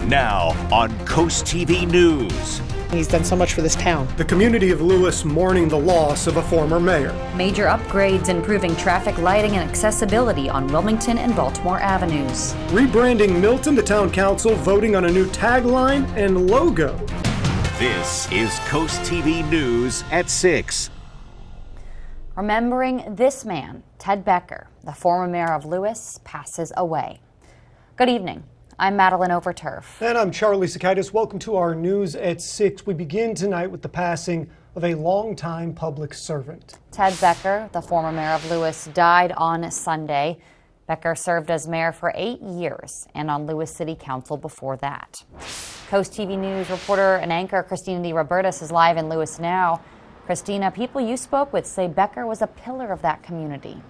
Now on CoastTV News. He's done so much for this town. The community of Lewes mourning the loss of a former mayor. Major upgrades improving traffic lighting and accessibility on Wilmington and Baltimore avenues. Rebranding Milton, the town council voting on a new tagline and logo. This is CoastTV News at 6. Remembering this man, Ted Becker, the former mayor of Lewes, passes away. Good evening. I'm Madeline Overturf. And I'm Charlie Sakaitis. Welcome to our News at 6. We begin tonight with the passing of a longtime public servant. Ted Becker, the former mayor of Lewes, died on Sunday. Becker served as mayor for 8 years and on Lewes City Council before that. Coast TV News reporter and anchor Christina D. Robertis is live in Lewes now. Christina, people you spoke with say Becker was a pillar of that community.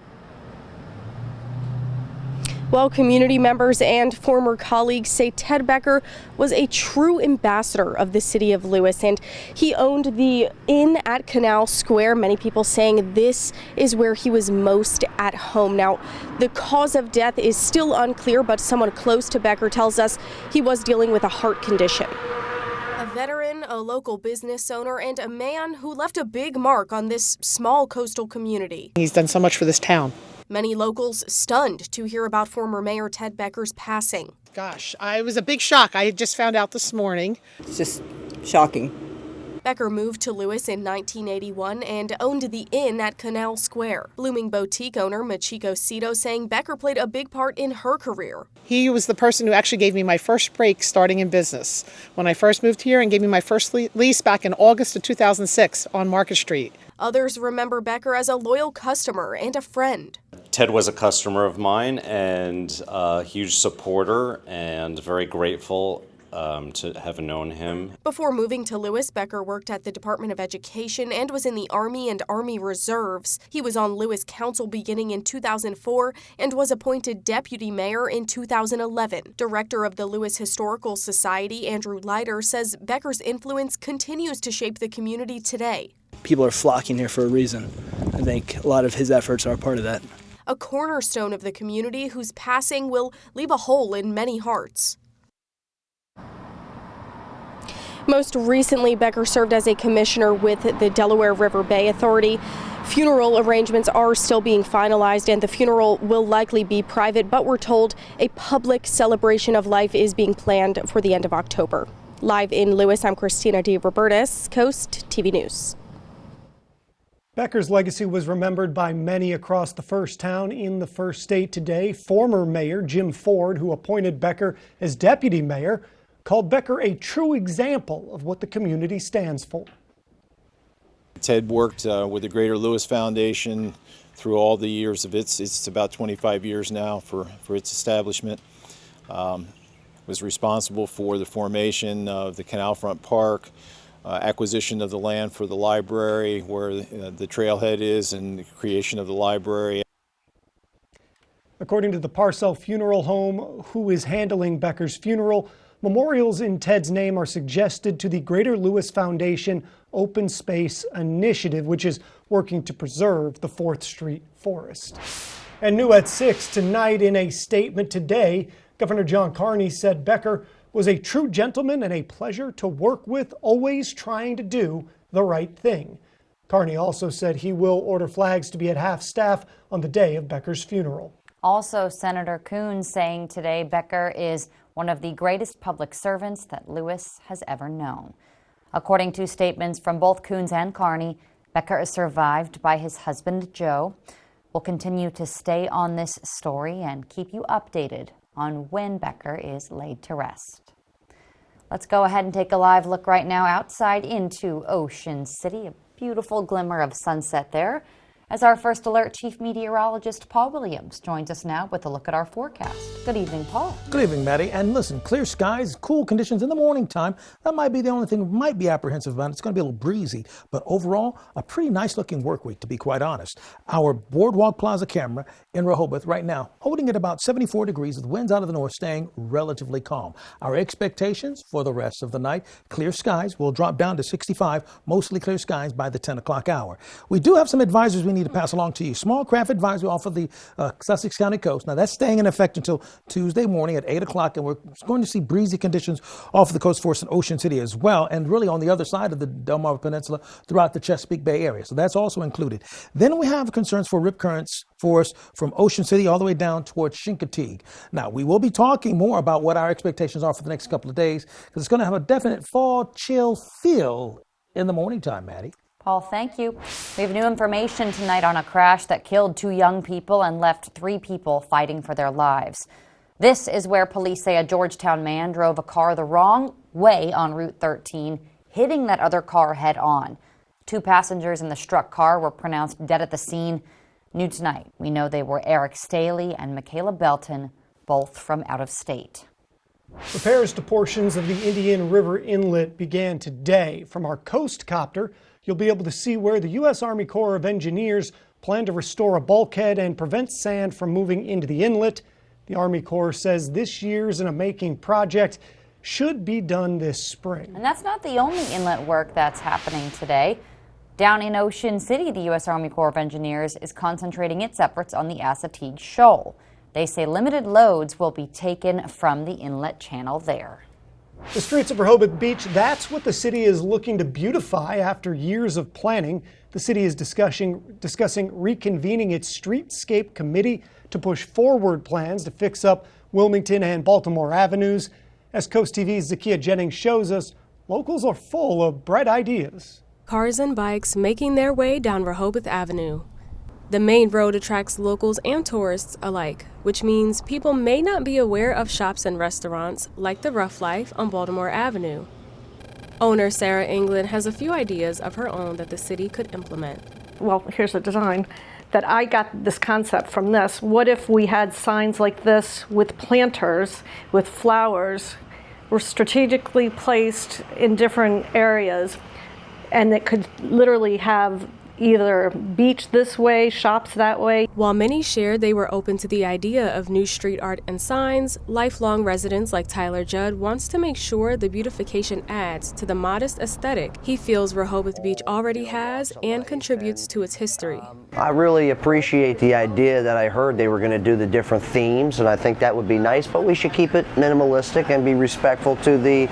Well, community members and former colleagues say Ted Becker was a true ambassador of the city of Lewes, and he owned the Inn at Canal Square. Many people saying this is where he was most at home. Now, the cause of death is still unclear, but someone close to Becker tells us he was dealing with a heart condition. A veteran, a local business owner, and a man who left a big mark on this small coastal community. He's done so much for this town. Many locals stunned to hear about former Mayor Ted Becker's passing. Gosh, it was a big shock. I just found out this morning. It's just shocking. Becker moved to Lewes in 1981 and owned the Inn at Canal Square. Blooming boutique owner Machiko Cito saying Becker played a big part in her career. He was the person who actually gave me my first break starting in business when I first moved here and gave me my first lease back in August of 2006 on Market Street. Others remember Becker as a loyal customer and a friend. Ted was a customer of mine and a huge supporter, and very grateful to have known him. Before moving to Lewes, Becker worked at the Department of Education and was in the Army and Army Reserves. He was on Lewes Council beginning in 2004 and was appointed deputy mayor in 2011. Director of the Lewes Historical Society, Andrew Leiter, says Becker's influence continues to shape the community today. People are flocking here for a reason. I think a lot of his efforts are a part of that. A cornerstone of the community whose passing will leave a hole in many hearts. Most recently, Becker served as a commissioner with the Delaware River Bay Authority. Funeral arrangements are still being finalized, and the funeral will likely be private, but we're told a public celebration of life is being planned for the end of October. Live in Lewes, I'm Christina D. Robertis, Coast TV News. Becker's legacy was remembered by many across the first town in the first state today. Former Mayor Jim Ford, who appointed Becker as deputy mayor, called Becker a true example of what the community stands for. Ted worked with the Greater Lewes Foundation through all the years of it's about 25 years now for its establishment. Was responsible for the formation of the Canal Front Park, acquisition of the land for the library where the trailhead is, and the creation of the library. According to the Parcell Funeral Home, who is handling Becker's funeral, memorials in Ted's name are suggested to the Greater Lewes Foundation Open Space Initiative, which is working to preserve the 4th Street forest. And new at 6 tonight, in a statement today, Governor John Carney said Becker was a true gentleman and a pleasure to work with, always trying to do the right thing. Carney also said he will order flags to be at half-staff on the day of Becker's funeral. Also, Senator Coons saying today Becker is one of the greatest public servants that Lewes has ever known. According to statements from both Coons and Carney, Becker is survived by his husband, Joe. We'll continue to stay on this story and keep you updated on when Becker is laid to rest. Let's go ahead and take a live look right now outside into Ocean City. A beautiful glimmer of sunset there. As our First Alert Chief Meteorologist Paul Williams joins us now with a look at our forecast. Good evening, Paul. Good evening, Maddie. And listen, clear skies, cool conditions in the morning time. That might be the only thing we might be apprehensive about. It's going to be a little breezy, but overall, a pretty nice looking work week, to be quite honest. Our Boardwalk Plaza camera in Rehoboth right now, holding at about 74 degrees with winds out of the north staying relatively calm. Our expectations for the rest of the night, clear skies will drop down to 65, mostly clear skies by the 10 o'clock hour. We do have some advisories we need need to pass along to you. Small craft advisory off of the Sussex County coast. Now, that's staying in effect until Tuesday morning at 8 o'clock, and we're going to see breezy conditions off of the coast for us in Ocean City as well, and really on the other side of the Delmarva Peninsula throughout the Chesapeake Bay area. So that's also included. Then we have concerns for rip currents for us from Ocean City all the way down towards Chincoteague. Now, we will be talking more about what our expectations are for the next couple of days, because it's going to have a definite fall chill feel in the morning time, Maddie. Paul, thank you. We have new information tonight on a crash that killed 2 young people and left 3 people fighting for their lives. This is where police say a Georgetown man drove a car the wrong way on Route 13, hitting that other car head on. 2 passengers in the struck car were pronounced dead at the scene. New tonight, we know they were Eric Staley and Michaela Belton, both from out of state. Repairs to portions of the Indian River Inlet began today. From our Coast Copter, you'll be able to see where the U.S. Army Corps of Engineers plan to restore a bulkhead and prevent sand from moving into the inlet. The Army Corps says this year's in a making project should be done this spring. And that's not the only inlet work that's happening today. Down in Ocean City, the U.S. Army Corps of Engineers is concentrating its efforts on the Assateague Shoal. They say limited loads will be taken from the inlet channel there. The streets of Rehoboth Beach, that's what the city is looking to beautify after years of planning. The city is discussing reconvening its streetscape committee to push forward plans to fix up Wilmington and Baltimore avenues. As Coast TV's Zakiya Jennings shows us, locals are full of bright ideas. Cars and bikes making their way down Rehoboth Avenue. The main road attracts locals and tourists alike, which means people may not be aware of shops and restaurants like the Rough Life on Baltimore Avenue. Owner Sarah England has a few ideas of her own that the city could implement. Well, here's a design that I got this concept from this. What if we had signs like this with planters, with flowers, were strategically placed in different areas, and that could literally have either beach this way, shops that way. While many shared they were open to the idea of new street art and signs, lifelong residents like Tyler Judd wants to make sure the beautification adds to the modest aesthetic he feels Rehoboth Beach already has and contributes to its history. I really appreciate the idea that I heard they were going to do the different themes, and I think that would be nice, but we should keep it minimalistic and be respectful to the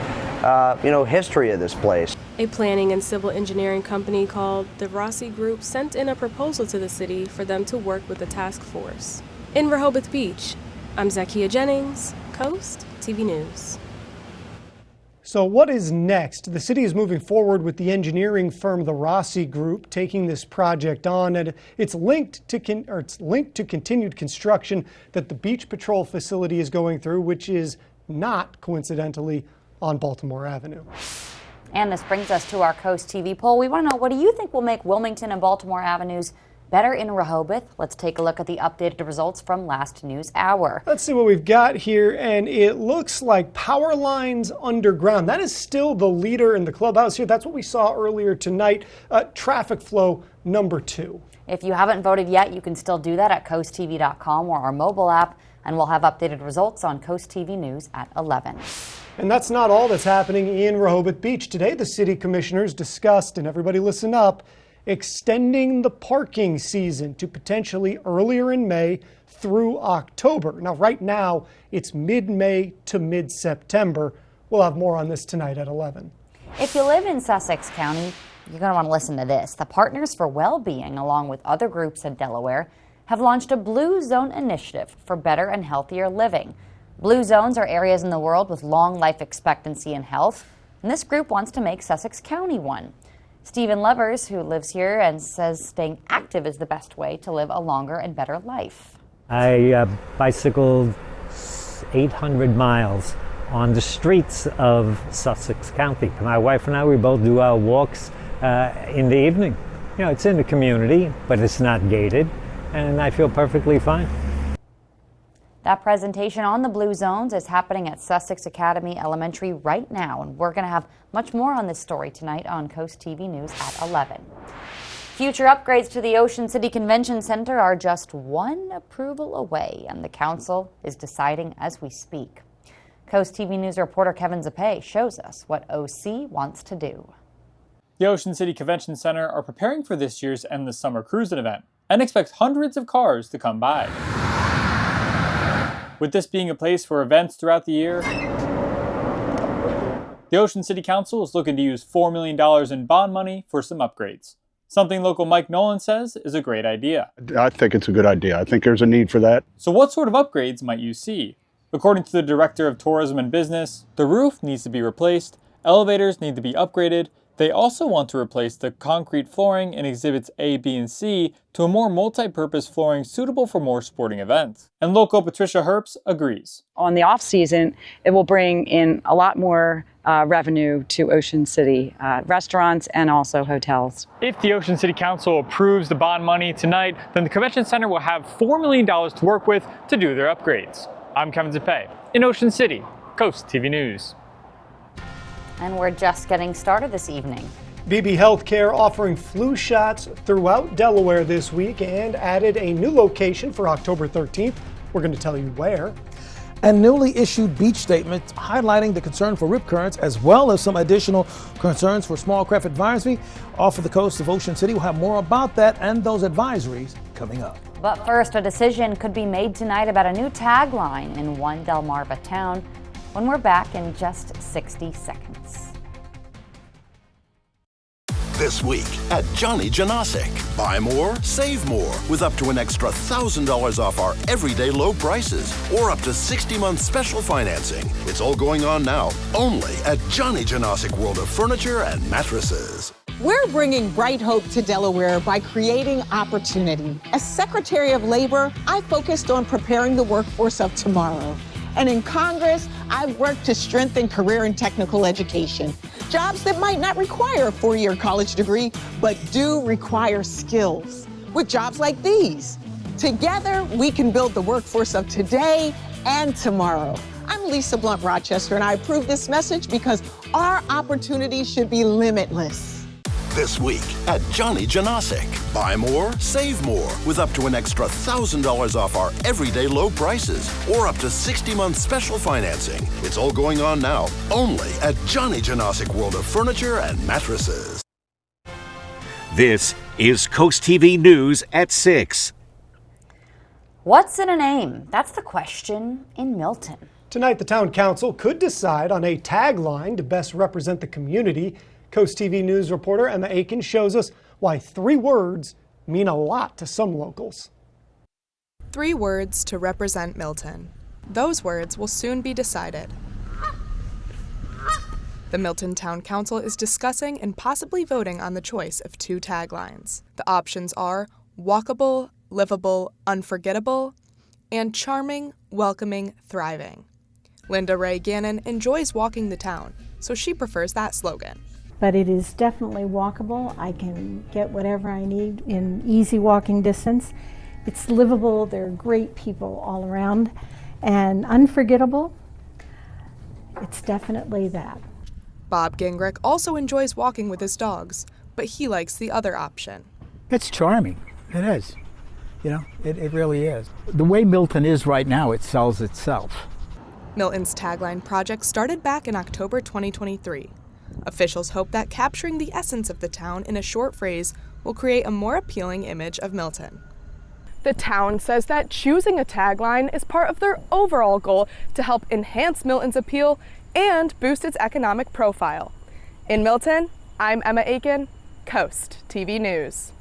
history of this place. A planning and civil engineering company called the Rossi Group sent in a proposal to the city for them to work with the task force. In Rehoboth Beach, I'm Zakiya Jennings, Coast TV News. So what is next? The city is moving forward with the engineering firm, the Rossi Group, taking this project on, and it's linked to continued construction that the Beach Patrol facility is going through, which is not coincidentally on Baltimore Avenue. And this brings us to our Coast TV poll. We want to know, what do you think will make Wilmington and Baltimore avenues better in Rehoboth? Let's take a look at the updated results from last news hour. Let's see what we've got here, and it looks like power lines underground. That is still the leader in the clubhouse here. That's what we saw earlier tonight. Traffic flow number 2. If you haven't voted yet, you can still do that at coasttv.com or our mobile app, and we'll have updated results on Coast TV News at 11. And that's not all that's happening in Rehoboth Beach. Today, the city commissioners discussed, and everybody listen up, extending the parking season to potentially earlier in May through October. Now, right now, it's mid-May to mid-September. We'll have more on this tonight at 11. If you live in Sussex County, you're going to want to listen to this. The Partners for Wellbeing, along with other groups in Delaware, have launched a Blue Zone initiative for better and healthier living. Blue zones are areas in the world with long life expectancy and health, and this group wants to make Sussex County one. Stephen Levers, who lives here, and says staying active is the best way to live a longer and better life. I bicycled 800 miles on the streets of Sussex County. My wife and I, we both do our walks in the evening. You know, it's in the community, but it's not gated, and I feel perfectly fine. That presentation on the Blue Zones is happening at Sussex Academy Elementary right now, and we're going to have much more on this story tonight on Coast TV News at 11. Future upgrades to the Ocean City Convention Center are just one approval away, and the council is deciding as we speak. Coast TV News reporter Kevin Zappe shows us what OC wants to do. The Ocean City Convention Center are preparing for this year's Endless Summer Cruising event. and expects hundreds of cars to come by. With this being a place for events throughout the year, the Ocean City Council is looking to use $4 million in bond money for some upgrades. Something local Mike Nolan says is a great idea. I think it's a good idea. I think there's a need for that. So what sort of upgrades might you see? According to the Director of Tourism and Business, the roof needs to be replaced, elevators need to be upgraded. They also want to replace the concrete flooring in exhibits A, B, and C to a more multi-purpose flooring suitable for more sporting events. And local Patricia Herbst agrees. On the off-season, it will bring in a lot more revenue to Ocean City, restaurants and also hotels. If the Ocean City Council approves the bond money tonight, then the Convention Center will have $4 million to work with to do their upgrades. I'm Kevin Zappe in Ocean City, Coast TV News. And we're just getting started this evening. BB Healthcare offering flu shots throughout Delaware this week and added a new location for October 13th. We're going to tell you where. And newly issued beach statements highlighting the concern for rip currents as well as some additional concerns for small craft advisory off of the coast of Ocean City. We'll have more about that and those advisories coming up. But first, a decision could be made tonight about a new tagline in one Delmarva town when we're back in just 60 seconds. This week at Johnny Janasic. Buy more, save more with up to an extra $1,000 off our everyday low prices or up to 60-month special financing. It's all going on now only at Johnny Janasic World of Furniture and Mattresses. We're bringing bright hope to Delaware by creating opportunity. As Secretary of Labor, I focused on preparing the workforce of tomorrow. And in Congress, I've worked to strengthen career and technical education. Jobs that might not require a four-year college degree, but do require skills. With jobs like these. Together, we can build the workforce of today and tomorrow. I'm Lisa Blunt Rochester, and I approve this message because our opportunities should be limitless. This week at Johnny Janasic. Buy more, save more with up to an extra $1,000 off our everyday low prices or up to 60-month special financing. It's all going on now only at Johnny Janasic World of Furniture and Mattresses. This is Coast TV News at 6. What's in a name? That's the question in Milton. Tonight, the town council could decide on a tagline to best represent the community. Coast TV News reporter Emma Aiken shows us why 3 words mean a lot to some locals. 3 words to represent Milton. Those words will soon be decided. The Milton Town Council is discussing and possibly voting on the choice of 2 taglines. The options are walkable, livable, unforgettable, and charming, welcoming, thriving. Linda Ray Gannon enjoys walking the town, so she prefers that slogan. But it is definitely walkable. I can get whatever I need in easy walking distance. It's livable, there are great people all around, and unforgettable, it's definitely that. Bob Gingrich also enjoys walking with his dogs, but he likes the other option. It's charming, it is. You know, it really is. The way Milton is right now, it sells itself. Milton's tagline project started back in October 2023. Officials hope that capturing the essence of the town in a short phrase will create a more appealing image of Milton. The town says that choosing a tagline is part of their overall goal to help enhance Milton's appeal and boost its economic profile. In Milton, I'm Emma Aiken, Coast TV News.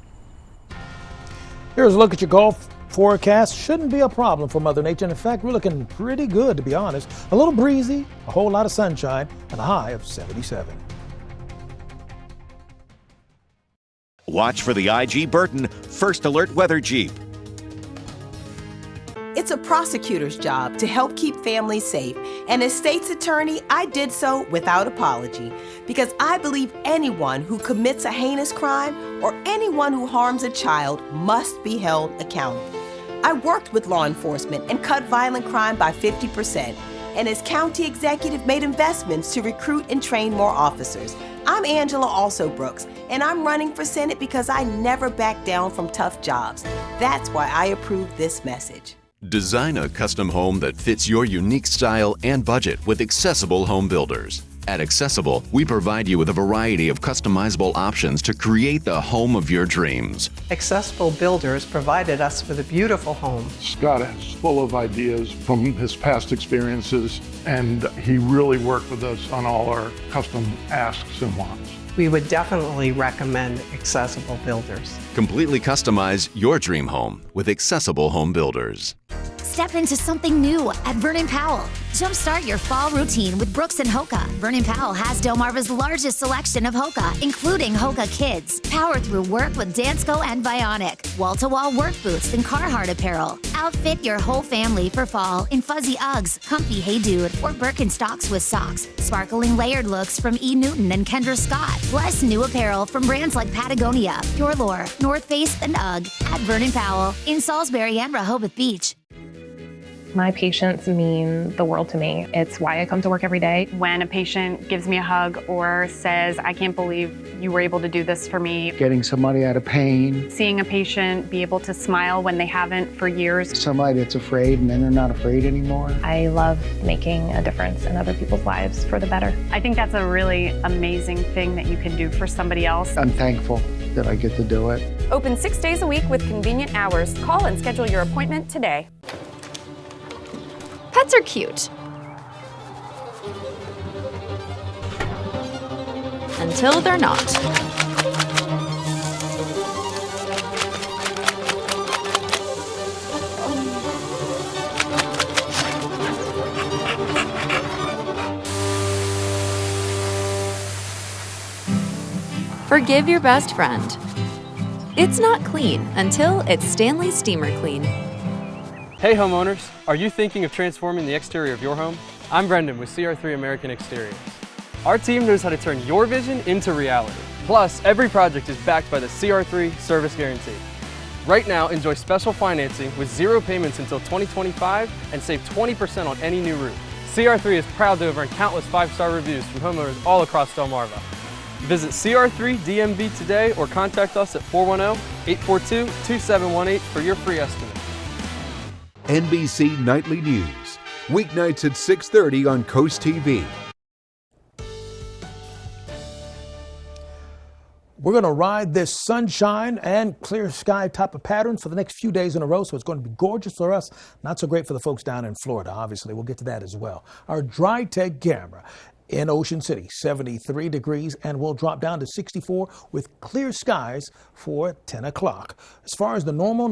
Here's a look at your golf forecast. Shouldn't be a problem for Mother Nature. In fact, we're looking pretty good, to be honest. A little breezy, a whole lot of sunshine, and a high of 77. Watch for the IG Burton First Alert Weather Jeep. It's a prosecutor's job to help keep families safe, and as state's attorney, I did so without apology, because I believe anyone who commits a heinous crime or anyone who harms a child must be held accountable. I worked with law enforcement and cut violent crime by 50%, and as county executive made investments to recruit and train more officers. I'm Angela Also Brooks, and I'm running for Senate because I never back down from tough jobs. That's why I approve this message. Design a custom home that fits your unique style and budget with Accessible Home Builders. At Accessible, we provide you with a variety of customizable options to create the home of your dreams. Accessible Builders provided us with a beautiful home. Scott is full of ideas from his past experiences, and he really worked with us on all our custom asks and wants. We would definitely recommend Accessible Builders. Completely customize your dream home with Accessible Home Builders. Step into something new at Vernon Powell. Jumpstart your fall routine with Brooks and Hoka. Vernon Powell has Delmarva's largest selection of Hoka, including Hoka Kids. Power through work with Dansko and Bionic. Wall-to-wall work boots and Carhartt apparel. Outfit your whole family for fall in fuzzy Uggs, comfy Hey Dude, or Birkenstocks with socks. Sparkling layered looks from E. Newton and Kendra Scott. Plus new apparel from brands like Patagonia, Pure Lore, North Face, and UGG at Vernon Powell in Salisbury and Rehoboth Beach. My patients mean the world to me. It's why I come to work every day. When a patient gives me a hug or says, I can't believe you were able to do this for me. Getting somebody out of pain. Seeing a patient be able to smile when they haven't for years. Somebody that's afraid and then they're not afraid anymore. I love making a difference in other people's lives for the better. I think that's a really amazing thing that you can do for somebody else. I'm thankful that I get to do it. Open 6 days a week with convenient hours. Call and schedule your appointment today. Pets are cute. Until they're not. Forgive your best friend. It's not clean until it's Stanley Steamer Clean. Hey homeowners, are you thinking of transforming the exterior of your home? I'm Brendan with CR3 American Exteriors. Our team knows how to turn your vision into reality. Plus, every project is backed by the CR3 Service Guarantee. Right now, enjoy special financing with 0 payments until 2025 and save 20% on any new roof. CR3 is proud to have earned countless 5-star reviews from homeowners all across Delmarva. Visit CR3 DMV today or contact us at 410-842-2718 for your free estimate. NBC Nightly News, weeknights at 6:30 on CoastTV. We're going to ride this sunshine and clear sky type of pattern for the next few days in a row, so it's going to be gorgeous for us. Not so great for the folks down in Florida, obviously. We'll get to that as well. Our dry tech camera in Ocean City, 73 degrees, and we'll drop down to 64 with clear skies for 10 o'clock. As far as the normal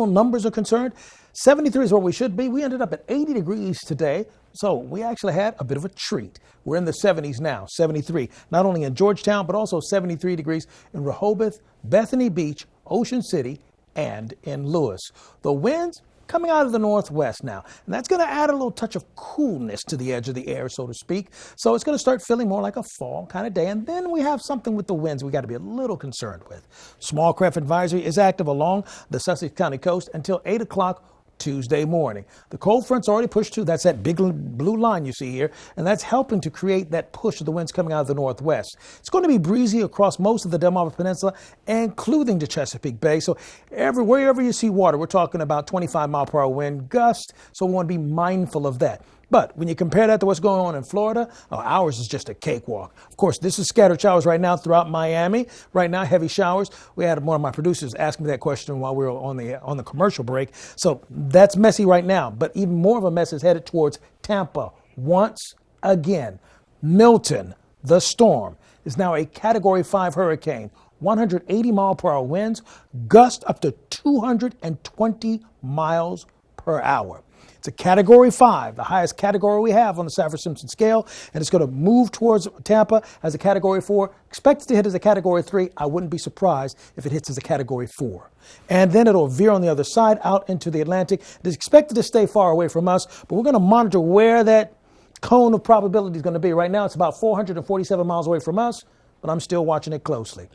numbers are concerned, 73 is where we should be. We ended up at 80 degrees today, so we actually had a bit of a treat. We're in the 70s now, 73, not only in Georgetown, but also 73 degrees in Rehoboth, Bethany Beach, Ocean City, and in Lewes. The winds coming out of the northwest now, and that's going to add a little touch of coolness to the edge of the air, so to speak. So it's going to start feeling more like a fall kind of day, and then we have something with the winds we got to be a little concerned with. Small craft advisory is active along the Sussex County coast until 8 o'clock Tuesday morning. The cold front's already pushed through. That's that big blue line you see here, and that's helping to create that push of the winds coming out of the northwest. It's going to be breezy across most of the Delmarva Peninsula, including the Chesapeake Bay. So wherever you see water, we're talking about 25-mile-per-hour wind gust, so we want to be mindful of that. But when you compare that to what's going on in Florida, ours is just a cakewalk. Of course, this is scattered showers right now throughout Miami. Right now, heavy showers. We had one of my producers ask me that question while we were on the commercial break. So that's messy right now. But even more of a mess is headed towards Tampa once again. Milton, the storm, is now a Category 5 hurricane. 180-mile-per-hour winds, gust up to 220 miles per hour. It's a Category 5, the highest category we have on the Saffir-Simpson scale, and it's going to move towards Tampa as a Category 4. Expected to hit as a Category 3. I wouldn't be surprised if it hits as a Category 4. And then it'll veer on the other side out into the Atlantic. It is expected to stay far away from us, but we're going to monitor where that cone of probability is going to be. Right now, it's about 447 miles away from us, but I'm still watching it closely.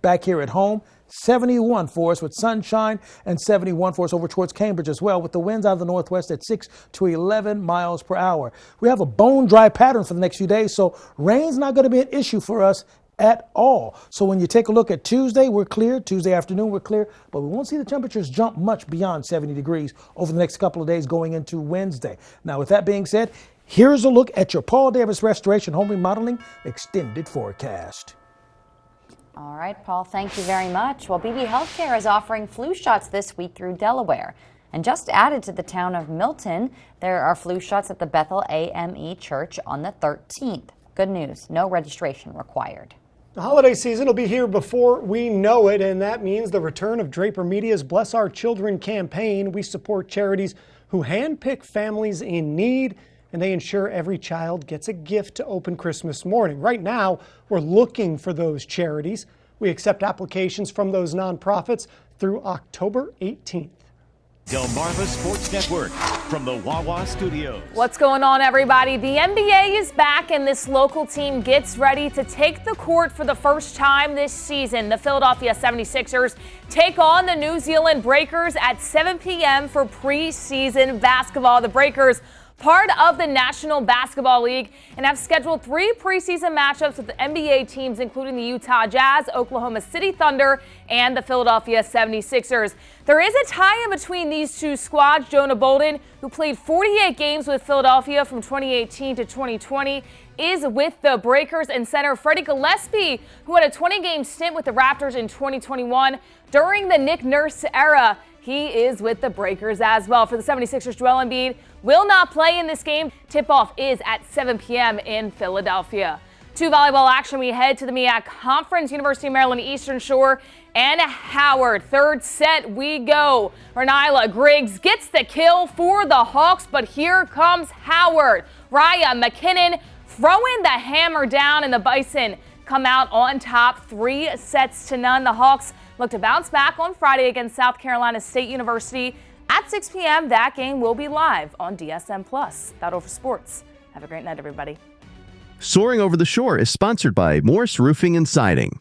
Back here at home, 71 for us with sunshine, and 71 for us over towards Cambridge as well, with the winds out of the northwest at 6 to 11 miles per hour. We have a bone dry pattern for the next few days, so rain's not going to be an issue for us at all. So when you take a look at Tuesday, we're clear. Tuesday afternoon, we're clear, but we won't see the temperatures jump much beyond 70 degrees over the next couple of days going into Wednesday. Now, with that being said, Here's a look at your Paul Davis Restoration Home Remodeling extended forecast. All right, Paul, thank you very much. Well, BB Healthcare is offering flu shots this week through Delaware. And just added to the town of Milton, there are flu shots at the Bethel AME Church on the 13th. Good news, no registration required. The holiday season will be here before we know it, and that means the return of Draper Media's Bless Our Children campaign. We support charities who handpick families in need, and they ensure every child gets a gift to open Christmas morning. Right now, we're looking for those charities. We accept applications from those nonprofits through October 18th. Delmarva Sports Network from the Wawa Studios. What's going on, everybody? The NBA is back, and this local team gets ready to take the court for the first time this season. The Philadelphia 76ers take on the New Zealand Breakers at 7 p.m. for preseason basketball. The Breakers, part of the National Basketball League, and have scheduled 3 preseason matchups with the NBA teams, including the Utah Jazz, Oklahoma City Thunder, and the Philadelphia 76ers. There is a tie in between these two squads. Jonah Bolden, who played 48 games with Philadelphia from 2018 to 2020, is with the Breakers, and center Freddie Gillespie, who had a 20-game stint with the Raptors in 2021 during the Nick Nurse era. He is with the Breakers as well. For the 76ers, Joel Embiid will not play in this game. Tip-off is at 7 p.m. in Philadelphia. To volleyball action, we head to the MEAC Conference, University of Maryland Eastern Shore and Howard. Third set we go. Renila Griggs gets the kill for the Hawks, but here comes Howard. Raya McKinnon throwing the hammer down, and the Bison come out on top 3-0. The Hawks look to bounce back on Friday against South Carolina State University at 6 p.m. That game will be live on DSM+. That'll for sports. Have a great night, everybody. Soaring Over the Shore is sponsored by Morse Roofing and Siding.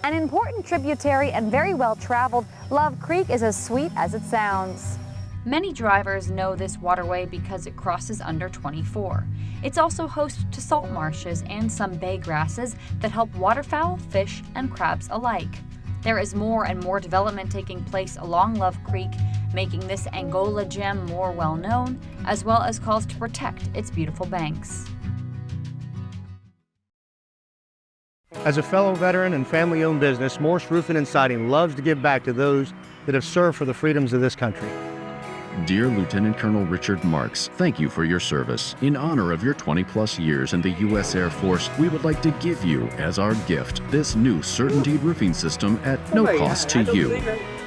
An important tributary and very well traveled, Love Creek is as sweet as it sounds. Many drivers know this waterway because it crosses under 24. It's also host to salt marshes and some bay grasses that help waterfowl, fish, and crabs alike. There is more and more development taking place along Love Creek, making this Angola gem more well known, as well as calls to protect its beautiful banks. As a fellow veteran and family-owned business, Morse Roofing and Siding loves to give back to those that have served for the freedoms of this country. Dear Lieutenant Colonel Richard Marks, thank you for your service. In honor of your 20-plus years in the U.S. Air Force, we would like to give you, as our gift, this new CertainTeed roofing system at no cost to you.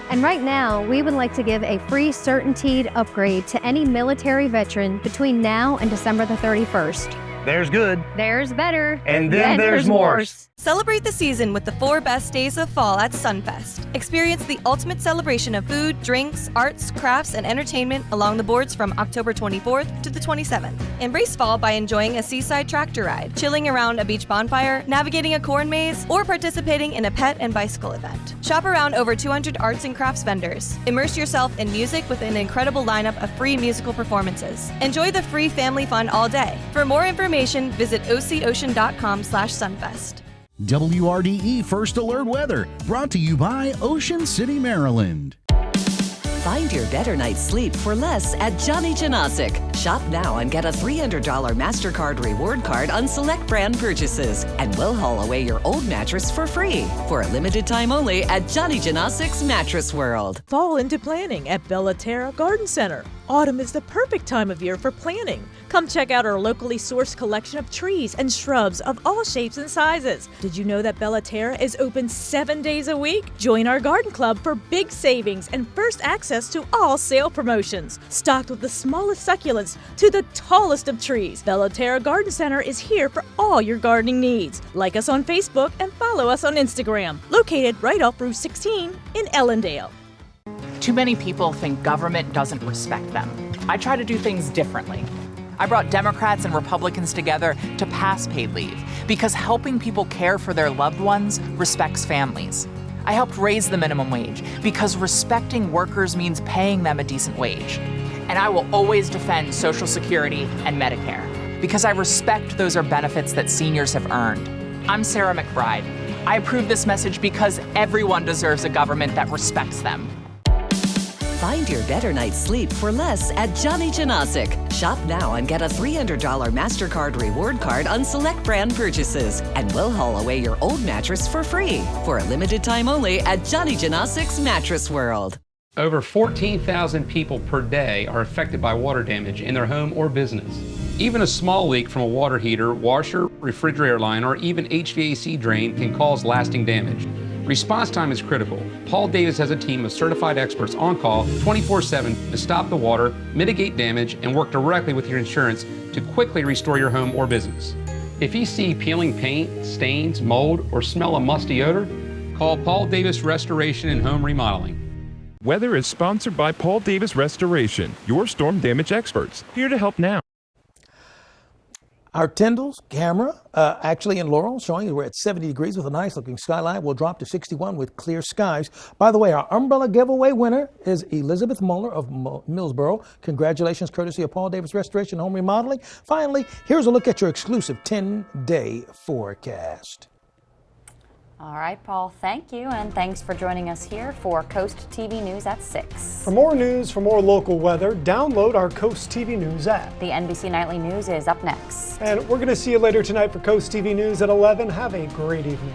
And right now, we would like to give a free CertainTeed upgrade to any military veteran between now and December the 31st. There's good. There's better. And then there's Morse. Celebrate the season with the 4 best days of fall at Sunfest. Experience the ultimate celebration of food, drinks, arts, crafts, and entertainment along the boards from October 24th to the 27th. Embrace fall by enjoying a seaside tractor ride, chilling around a beach bonfire, navigating a corn maze, or participating in a pet and bicycle event. Shop around over 200 arts and crafts vendors. Immerse yourself in music with an incredible lineup of free musical performances. Enjoy the free family fun all day. For more information, visit ococean.com/sunfest. WRDE First Alert Weather, brought to you by Ocean City, Maryland. Find your better night's sleep for less at Johnny Janasic. Shop now and get a $300 MasterCard reward card on select brand purchases. And we'll haul away your old mattress for free for a limited time only at Johnny Janasic's Mattress World. Fall into planning at Bellaterra Garden Center. Autumn is the perfect time of year for planting. Come check out our locally sourced collection of trees and shrubs of all shapes and sizes. Did you know that Bellaterra is open 7 days a week? Join our garden club for big savings and first access to all sale promotions. Stocked with the smallest succulents to the tallest of trees, Bellaterra Garden Center is here for all your gardening needs. Like us on Facebook and follow us on Instagram. Located right off Route 16 in Ellendale. Too many people think government doesn't respect them. I try to do things differently. I brought Democrats and Republicans together to pass paid leave because helping people care for their loved ones respects families. I helped raise the minimum wage because respecting workers means paying them a decent wage. And I will always defend Social Security and Medicare because I respect those are benefits that seniors have earned. I'm Sarah McBride. I approve this message because everyone deserves a government that respects them. Find your better night's sleep for less at Johnny Janosic. Shop now and get a $300 MasterCard reward card on select brand purchases. And we'll haul away your old mattress for free for a limited time only at Johnny Janosic's Mattress World. Over 14,000 people per day are affected by water damage in their home or business. Even a small leak from a water heater, washer, refrigerator line, or even HVAC drain can cause lasting damage. Response time is critical. Paul Davis has a team of certified experts on call 24/7 to stop the water, mitigate damage, and work directly with your insurance to quickly restore your home or business. If you see peeling paint, stains, mold, or smell a musty odor, call Paul Davis Restoration and Home Remodeling. Weather is sponsored by Paul Davis Restoration, your storm damage experts, here to help now. Our Tyndall's camera, actually in Laurel, showing we're at 70 degrees with a nice looking skyline. We'll drop to 61 with clear skies. By the way, our umbrella giveaway winner is Elizabeth Muller of Millsboro. Congratulations, courtesy of Paul Davis Restoration Home Remodeling. Finally, here's a look at your exclusive 10-day forecast. All right, Paul, thank you, and thanks for joining us here for Coast TV News at 6. For more news, for more local weather, download our Coast TV News app. The NBC Nightly News is up next. And we're going to see you later tonight for Coast TV News at 11. Have a great evening.